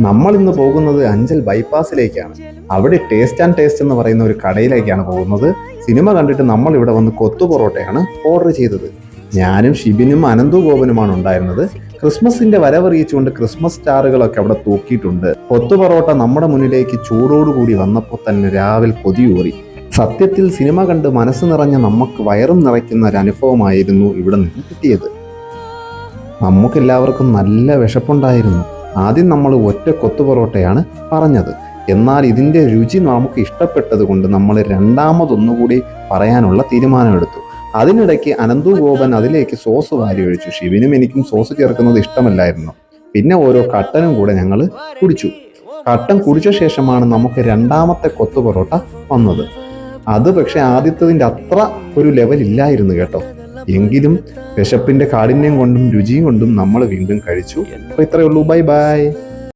നമ്മൾ ഇന്ന് പോകുന്നത് അഞ്ചൽ ബൈപ്പാസിലേക്കാണ്. അവിടെ ടേസ്റ്റ് ആൻഡ് ടേസ്റ്റ് എന്ന് പറയുന്ന ഒരു കടയിലേക്കാണ് പോകുന്നത്. സിനിമ കണ്ടിട്ട് നമ്മൾ ഇവിടെ വന്ന് കൊത്തു പൊറോട്ടയാണ് ഓർഡർ ചെയ്തത്. ഞാനും ഷിബിനും അനന്തു ഗോപനുമാണ് ഉണ്ടായിരുന്നത്. ക്രിസ്മസിന്റെ വരവറിയിച്ചുകൊണ്ട് ക്രിസ്മസ് സ്റ്റാറുകളൊക്കെ അവിടെ തൂക്കിയിട്ടുണ്ട്. കൊത്തു പൊറോട്ട നമ്മുടെ മുന്നിലേക്ക് ചൂടോടുകൂടി വന്നപ്പോൾ തന്നെ രാവിലെ കൊതിയൂറി. സത്യത്തിൽ സിനിമ കണ്ട് മനസ്സ് നിറഞ്ഞ നമുക്ക് വയറും നിറയ്ക്കുന്ന ഒരു അനുഭവമായിരുന്നു ഇവിടെ നിന്ന് കിട്ടിയത്. നമുക്കെല്ലാവർക്കും നല്ല വിശപ്പുണ്ടായിരുന്നു. ആദ്യം നമ്മൾ ഒറ്റ കൊത്തു പൊറോട്ടയാണ് പറഞ്ഞത്. എന്നാൽ ഇതിൻ്റെ രുചി നമുക്ക് ഇഷ്ടപ്പെട്ടത് കൊണ്ട് നമ്മൾ രണ്ടാമതൊന്നുകൂടി പറയാനുള്ള തീരുമാനമെടുത്തു. അതിനിടയ്ക്ക് അനന്തു ഗോപൻ അതിലേക്ക് സോസ് വാരി ഒഴിച്ചു. ഷിബിനും എനിക്കും സോസ് ചേർക്കുന്നത് ഇഷ്ടമല്ലായിരുന്നു. പിന്നെ ഓരോ കട്ടനും കൂടെ ഞങ്ങൾ കുടിച്ചു. കട്ടൻ കുടിച്ച ശേഷമാണ് നമുക്ക് രണ്ടാമത്തെ കൊത്തു പൊറോട്ട വന്നത്. അത് പക്ഷെ ആദ്യത്തതിൻ്റെ അത്ര ഒരു ലെവൽ ഇല്ലായിരുന്നു കേട്ടോ. എങ്കിലും വിശപ്പിന്റെ കാഠിന്യം കൊണ്ടും രുചിയും കൊണ്ടും നമ്മൾ വീണ്ടും കഴിച്ചു. അപ്പോൾ ഇത്രയേ ഉള്ളൂ. Bye bye.